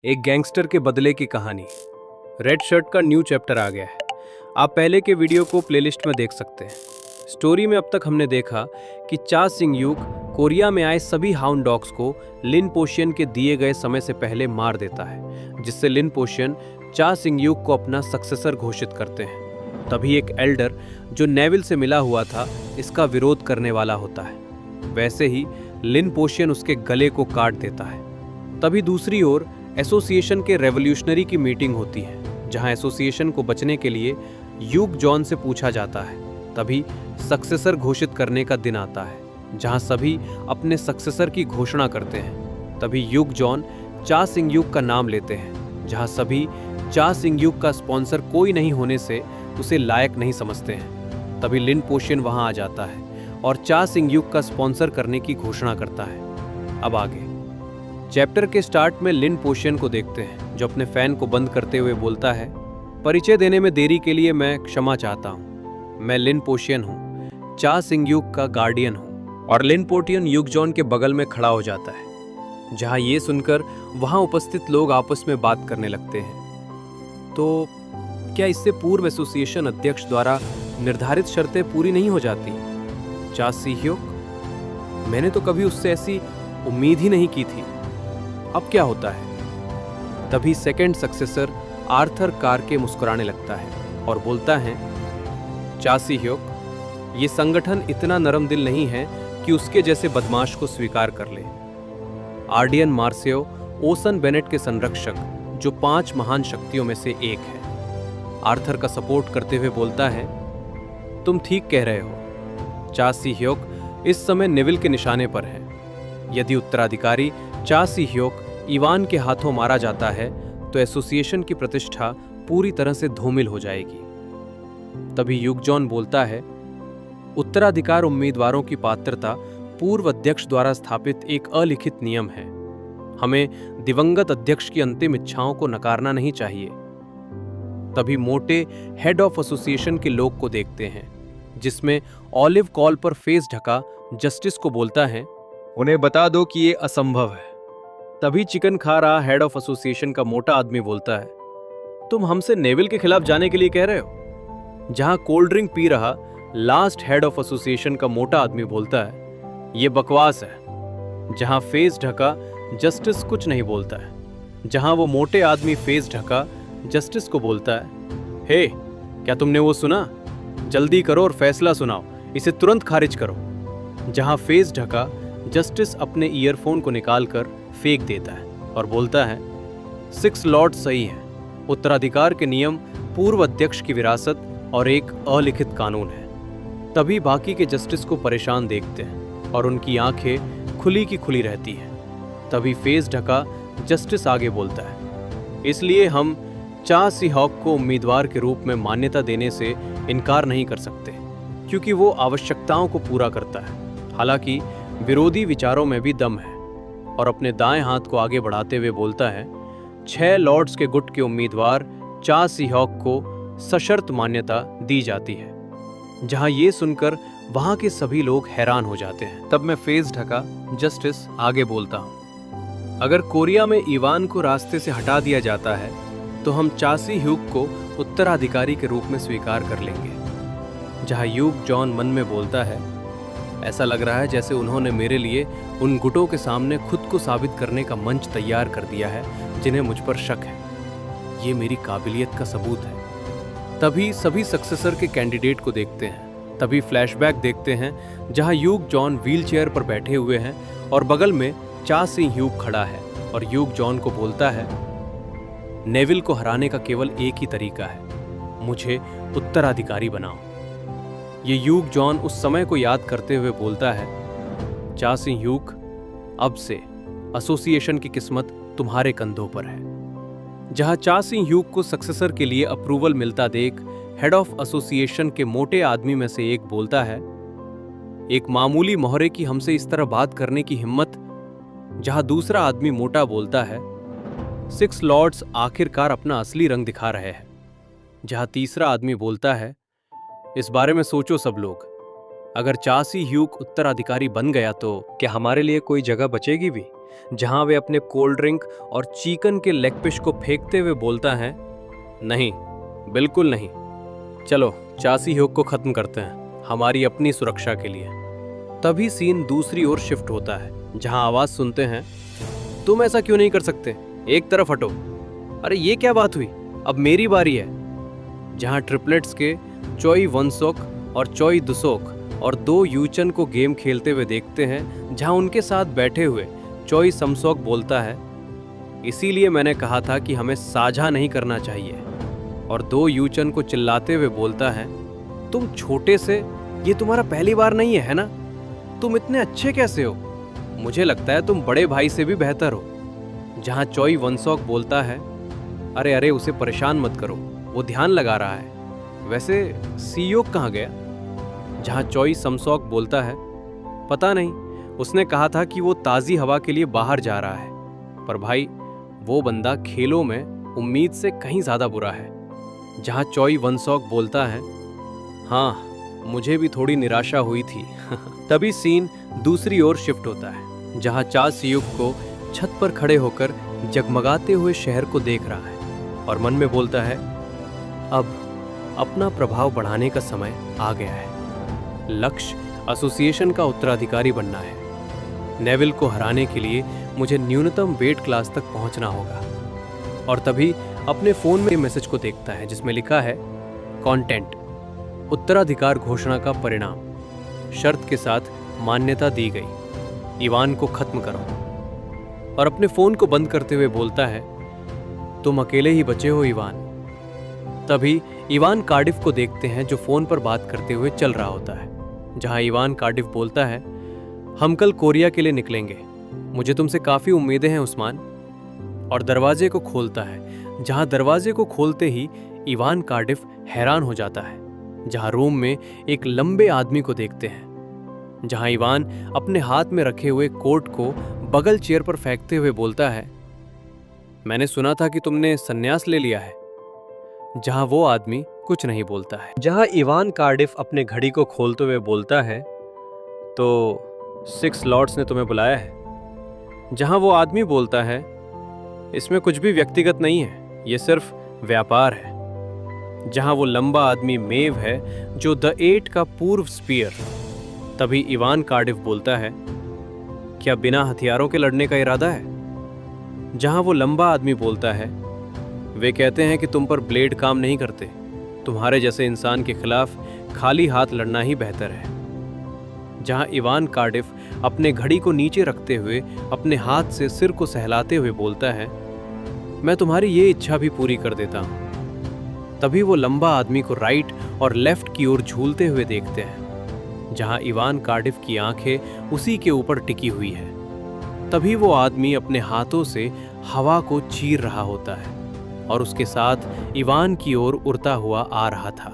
एक गैंगस्टर के बदले की कहानी। रेड शर्ट का न्यू चैप्टर आ गया है। आप पहले के वीडियो को प्लेलिस्ट में देख सकते हैं। स्टोरी में अब तक हमने देखा कि चा सिंग यूक कोरिया में आए सभी हाउंड डॉग्स को लिन पोशियन के दिए गए समय से पहले मार देता है, जिससे लिन पोशियन चा सिंग यूक को अपना सक्सेसर घोषित करते हैं। तभी एक एल्डर जो नेविल से मिला हुआ था इसका विरोध करने वाला होता है। वैसे ही लिन पोशियन उसके गले को काट देता है। तभी दूसरी ओर एसोसिएशन के रेवोल्यूशनरी की मीटिंग होती है, जहां एसोसिएशन को बचने के लिए यूक जॉन से पूछा जाता है। तभी सक्सेसर घोषित करने का दिन आता है, जहां सभी अपने सक्सेसर की घोषणा करते हैं। तभी यूक जॉन चा सिंग यूक का नाम लेते हैं, जहां सभी चा सिंग यूक का स्पॉन्सर कोई नहीं होने से उसे लायक नहीं समझते हैं। तभी लिन पोशियन वहां आ जाता है और चा सिंग यूक का स्पॉन्सर करने की घोषणा करता है। अब आगे चैप्टर के स्टार्ट में लिन पोशियन को देखते हैं, जो अपने फैन को बंद करते हुए बोलता है, परिचय देने में देरी के लिए मैं क्षमा चाहता हूँ। मैं लिन पोशियन हूँ, चा सिंग यूक का गार्डियन हूँ। और लिन पोशियन यूक जॉन के बगल में खड़ा हो जाता है। जहाँ ये सुनकर वहाँ उपस्थित लोग आपस में बात करने लगते हैं। तो क्या इससे पूर्व एसोसिएशन अध्यक्ष द्वारा निर्धारित शर्तें पूरी नहीं हो जाती? चा सिंग यूक, मैंने तो कभी उससे ऐसी उम्मीद ही नहीं की थी। अब क्या होता है? तभी सेकंड सक्सेसर आर्थर कारके मुस्कुराने लगता है और बोलता है, चा सिंग यूक, ये संगठन इतना नरम दिल नहीं है कि उसके जैसे बदमाश को स्वीकार कर ले। आर्डियन मार्सियो ओसन बेनेट के संरक्षक, जो 5 महान शक्तियों में से एक है, आर्थर का सपोर्ट करते हुए बोलता है, तुम ठीक कह रहे हो। चा सिंग यूक इस समय नेविल के निशाने पर है। यदि उत्तराधिकारी चा सिंग यूक इवान के हाथों मारा जाता है तो एसोसिएशन की प्रतिष्ठा पूरी तरह से धूमिल हो जाएगी। तभी यूक जॉन बोलता है, उत्तराधिकार उम्मीदवारों की पात्रता पूर्व अध्यक्ष द्वारा स्थापित एक अलिखित नियम है। हमें दिवंगत अध्यक्ष की अंतिम इच्छाओं को नकारना नहीं चाहिए। तभी मोटे हेड ऑफ एसोसिएशन के लोग को देखते हैं, जिसमें ऑलिव कॉल पर फेस ढका जस्टिस को बोलता है, उन्हें बता दो कि ये असंभव है। तभी चिकन खा रहा हेड ऑफ एसोसिएशन का मोटा आदमी बोलता है, तुम हमसे नेविल के खिलाफ जाने के लिए कह रहे हो? जहां कोल्ड ड्रिंक पी रहा लास्ट हेड ऑफ एसोसिएशन का मोटा आदमी बोलता है, ये बकवास है। जहां फेस ढका जस्टिस कुछ नहीं बोलता है। जहां वो मोटे आदमी फेस ढका जस्टिस को बोलता है, हे, क्या तुमने वो सुना? जल्दी करो और फैसला सुनाओ, इसे तुरंत खारिज करो। जहां फेस ढका जस्टिस अपने ईयरफोन को निकालकर फेंक देता है और बोलता है, 6 लॉर्ड सही हैं। उत्तराधिकार के नियम पूर्व अध्यक्ष की विरासत और एक अलिखित कानून है। तभी बाकी के जस्टिस को परेशान देखते हैं और उनकी आंखें खुली की खुली रहती हैं। तभी फेस ढका जस्टिस आगे बोलता है, इसलिए हम चा सिंग यूक को उम्मीदवार के रूप में मान्यता देने से इनकार नहीं कर सकते, क्योंकि वो आवश्यकताओं को पूरा करता है। हालांकि विरोधी विचारों में भी दम है। और अपने दाएं हाथ को आगे बढ़ाते हुए बोलता है, 6 लॉर्ड्स के गुट के उम्मीदवार चा सिंग यूक को सशर्त मान्यता दी जाती है। जहां ये सुनकर वहां के सभी लोग हैरान हो जाते हैं। तब मैं फेस ढका जस्टिस आगे बोलता हूं, अगर कोरिया में इवान को रास्ते से हटा दिया जाता है तो हम चा सिंग यूक को उत्तराधिकारी के रूप में स्वीकार कर लेंगे। जहां यूक जॉन मन में बोलता है, ऐसा लग रहा है जैसे उन्होंने मेरे लिए उन गुटों के सामने खुद को साबित करने का मंच तैयार कर दिया है जिन्हें मुझ पर शक है। ये मेरी काबिलियत का सबूत है। तभी सभी सक्सेसर के कैंडिडेट को देखते हैं। तभी फ्लैशबैक देखते हैं, जहां यूक जॉन व्हीलचेयर पर बैठे हुए हैं और बगल में चा सिंग यूक खड़ा है और यूक जॉन को बोलता है, नेविल को हराने का केवल एक ही तरीका है, मुझे उत्तराधिकारी बनाओ। ये यूक जॉन उस समय को याद करते हुए बोलता है, चा सिंग यूक, अब से एसोसिएशन की किस्मत तुम्हारे कंधों पर है। जहां चा सिंग यूक को सक्सेसर के लिए अप्रूवल मिलता देख हेड ऑफ एसोसिएशन के मोटे आदमी में से एक बोलता है, एक मामूली मोहरे की हमसे इस तरह बात करने की हिम्मत। जहां दूसरा आदमी मोटा बोलता है, 6 लॉर्ड्स आखिरकार अपना असली रंग दिखा रहे हैं। जहां तीसरा आदमी बोलता है, इस बारे में सोचो सब लोग, अगर चा सिंग यूक उत्तराधिकारी बन गया तो क्या हमारे लिए कोई जगह बचेगी भी? जहां वे अपने कोल्ड ड्रिंक और चिकन के लेग पीस को फेंकते हुए बोलता है, नहीं, बिल्कुल नहीं, चलो चा सी ह्यूक को खत्म करते हैं, हमारी अपनी सुरक्षा के लिए। तभी सीन दूसरी ओर शिफ्ट होता है, जहां आवाज सुनते हैं, तुम ऐसा क्यों नहीं कर सकते, एक तरफ हटो। अरे ये क्या बात हुई, अब मेरी बारी है। जहां ट्रिपलेट्स के चोई वनसोक और चोई दुसोक और 2 यूचन को गेम खेलते हुए देखते हैं, जहां उनके साथ बैठे हुए चोई समसोक बोलता है, इसीलिए मैंने कहा था कि हमें साझा नहीं करना चाहिए। और 2 यूचन को चिल्लाते हुए बोलता है, तुम छोटे से, ये तुम्हारा पहली बार नहीं है ना? तुम इतने अच्छे कैसे हो? मुझे लगता है तुम बड़े भाई से भी बेहतर हो। जहां चोई वनसोक बोलता है, अरे अरे उसे परेशान मत करो, वो ध्यान लगा रहा है। वैसे सीयोक कहाँ गया? जहां चोई समसोक बोलता है, पता नहीं, उसने कहा था कि वो ताज़ी हवा के लिए बाहर जा रहा है। पर भाई, वो बंदा खेलों में उम्मीद से कहीं ज़्यादा बुरा है। जहां चोई वनसोक बोलता है, हाँ, मुझे भी थोड़ी निराशा हुई थी। तभी सीन दूसरी ओर शिफ्ट होता है, जहां चा सियुक को छत पर खड़े होकर जगमगाते हुए शहर को देख रहा है और मन में बोलता है, अब अपना प्रभाव बढ़ाने का समय आ गया है। लक्ष्य एसोसिएशन का उत्तराधिकारी बनना है। नेविल को हराने के लिए मुझे न्यूनतम वेट क्लास तक पहुंचना होगा। और तभी अपने फोन में मैसेज को देखता है, जिसमें लिखा है, कंटेंट, उत्तराधिकार घोषणा का परिणाम, शर्त के साथ मान्यता दी गई, इवान को खत्म करो। और अपने फोन को बंद करते हुए बोलता है, तुम अकेले ही बचे हो इवान। तभी इवान कार्डिफ को देखते हैं, जो फोन पर बात करते हुए चल रहा होता है। जहां इवान कार्डिफ बोलता है, हम कल कोरिया के लिए निकलेंगे, मुझे तुमसे काफी उम्मीदें हैं उस्मान। और दरवाजे को खोलता है। जहां दरवाजे को खोलते ही इवान कार्डिफ हैरान हो जाता है, जहां रूम में एक लंबे आदमी को देखते हैं। जहां इवान अपने हाथ में रखे हुए कोट को बगल चेयर पर फेंकते हुए बोलता है, मैंने सुना था कि तुमने संन्यास ले लिया है। जहां वो आदमी कुछ नहीं बोलता है। जहां इवान कार्डिफ अपने घड़ी को खोलते हुए बोलता है, तो 6 लॉर्ड्स ने तुम्हें बुलाया है। जहां वो आदमी बोलता है, इसमें कुछ भी व्यक्तिगत नहीं है, ये सिर्फ व्यापार है। जहां वो लंबा आदमी मेव है, जो द 8 का पूर्व स्पीयर। तभी इवान कार्डिफ बोलता है, क्या बिना हथियारों के लड़ने का इरादा है? जहां वो लंबा आदमी बोलता है, वे कहते हैं कि तुम पर ब्लेड काम नहीं करते, तुम्हारे जैसे इंसान के खिलाफ खाली हाथ लड़ना ही बेहतर है। जहां इवान कार्डिफ अपने घड़ी को नीचे रखते हुए अपने हाथ से सिर को सहलाते हुए बोलता है, मैं तुम्हारी ये इच्छा भी पूरी कर देता हूं। तभी वो लंबा आदमी को राइट और लेफ्ट की ओर झूलते हुए देखते हैं, जहां इवान कार्डिफ की आंखें उसी के ऊपर टिकी हुई है। तभी वो आदमी अपने हाथों से हवा को चीर रहा होता है और उसके साथ इवान की ओर उड़ता हुआ आ रहा था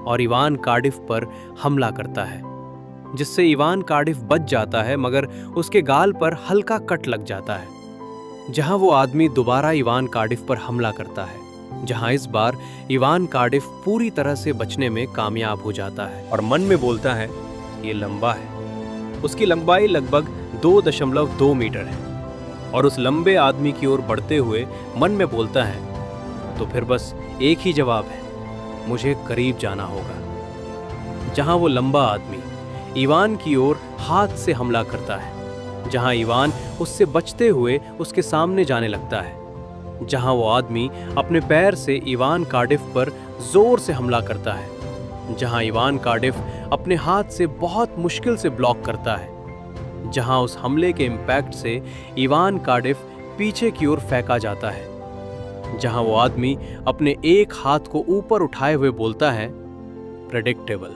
और इवान कार्डिफ पर हमला करता है, जिससे इवान कार्डिफ बच जाता है, मगर उसके गाल पर हल्का कट लग जाता है। जहां वो आदमी दोबारा इवान कार्डिफ पर हमला करता है, जहां इस बार इवान कार्डिफ पूरी तरह से बचने में कामयाब हो जाता है और मन में बोलता है, ये लंबा है। उसकी लंबाई लगभग 2.2 मीटर है और उस लंबे आदमी की ओर बढ़ते हुए मन में बोलता है, तो फिर बस एक ही जवाब है, मुझे करीब जाना होगा। जहां वो लंबा आदमी इवान की ओर हाथ से हमला करता है, जहां इवान उससे बचते हुए उसके सामने जाने लगता है। जहां वो आदमी अपने पैर से इवान कार्डिफ पर जोर से हमला करता है, जहां इवान कार्डिफ अपने हाथ से बहुत मुश्किल से ब्लॉक करता है। जहां उस हमले के इम्पैक्ट से इवान कार्डिफ पीछे की ओर फेंका जाता है। जहां वो आदमी अपने एक हाथ को ऊपर उठाए हुए बोलता है, प्रेडिक्टेबल,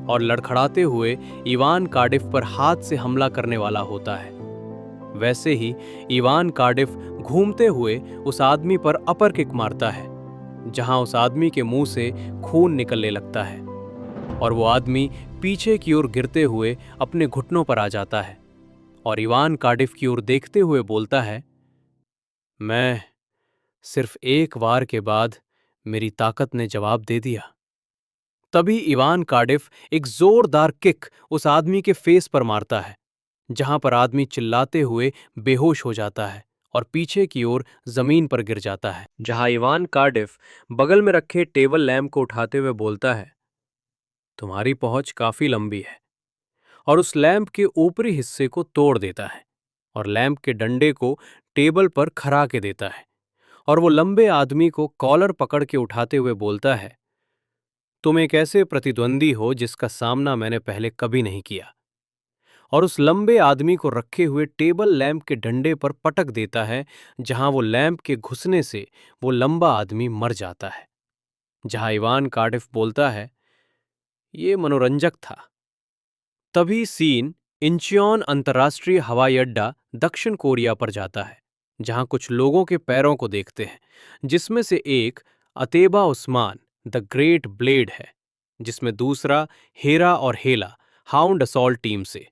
और लड़खड़ाते हुए इवान कार्डिफ पर हाथ से हमला करने वाला होता है। वैसे ही इवान कार्डिफ घूमते हुए उस आदमी पर अपर किक मारता है, जहां उस आदमी के मुंह से खून निकलने लगता है और वो आदमी पीछे की ओर गिरते हुए अपने घुटनों पर आ जाता है और इवान कार्डिफ की ओर देखते हुए बोलता है, मैं सिर्फ एक वार के बाद मेरी ताकत ने जवाब दे दिया। तभी इवान कार्डिफ एक जोरदार किक उस आदमी के फेस पर मारता है जहां पर आदमी चिल्लाते हुए बेहोश हो जाता है और पीछे की ओर जमीन पर गिर जाता है, जहां इवान कार्डिफ बगल में रखे टेबल लैंप को उठाते हुए बोलता है, तुम्हारी पहुंच काफी लंबी है, और उस लैंप के ऊपरी हिस्से को तोड़ देता है और लैंप के डंडे को टेबल पर खड़ा के देता है, और वो लंबे आदमी को कॉलर पकड़ के उठाते हुए बोलता है, तुम एक ऐसे प्रतिद्वंदी हो जिसका सामना मैंने पहले कभी नहीं किया, और उस लंबे आदमी को रखे हुए टेबल लैंप के डंडे पर पटक देता है, जहां वो लैंप के घुसने से वो लंबा आदमी मर जाता है। जहां इवान कार्डिफ बोलता है, ये मनोरंजक था। तभी सीन इंचियोन अंतर्राष्ट्रीय हवाई अड्डा दक्षिण कोरिया पर जाता है, जहां कुछ लोगों के पैरों को देखते हैं, जिसमें से एक अतेबा उस्मान द ग्रेट ब्लेड है, जिसमें दूसरा हेरा और हेला हाउंड असॉल्ट टीम से,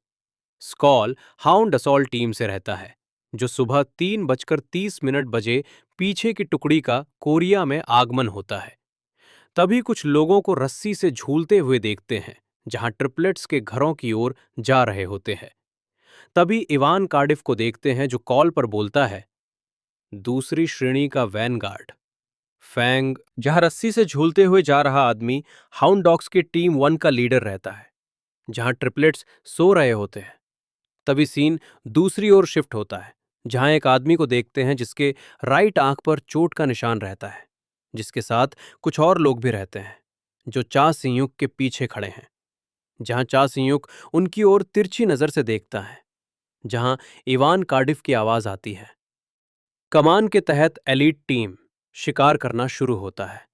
स्कॉल हाउंड असॉल्ट टीम से रहता है, जो सुबह 3:30 बजे पीछे की टुकड़ी का कोरिया में आगमन होता है। तभी कुछ लोगों को रस्सी से झूलते हुए देखते हैं, जहां ट्रिपलेट्स के घरों की ओर जा रहे होते हैं। तभी इवान कार्डिफ को देखते हैं, जो कॉल पर बोलता है, दूसरी श्रेणी का वैनगार्ड फैंग। जहां रस्सी से झूलते हुए जा रहा आदमी हाउंड डॉग्स की टीम 1 का लीडर रहता है, जहां ट्रिपलेट्स सो रहे होते हैं। तभी सीन दूसरी ओर शिफ्ट होता है, जहां एक आदमी को देखते हैं जिसके राइट आंख पर चोट का निशान रहता है, जिसके साथ कुछ और लोग भी रहते हैं, जो चा सिंयूक के पीछे खड़े हैं। जहां चा सिंयूक उनकी ओर तिरछी नजर से देखता है, जहां इवान कार्डिफ की आवाज आती है, कमान के तहत एलीट टीम शिकार करना शुरू होता है।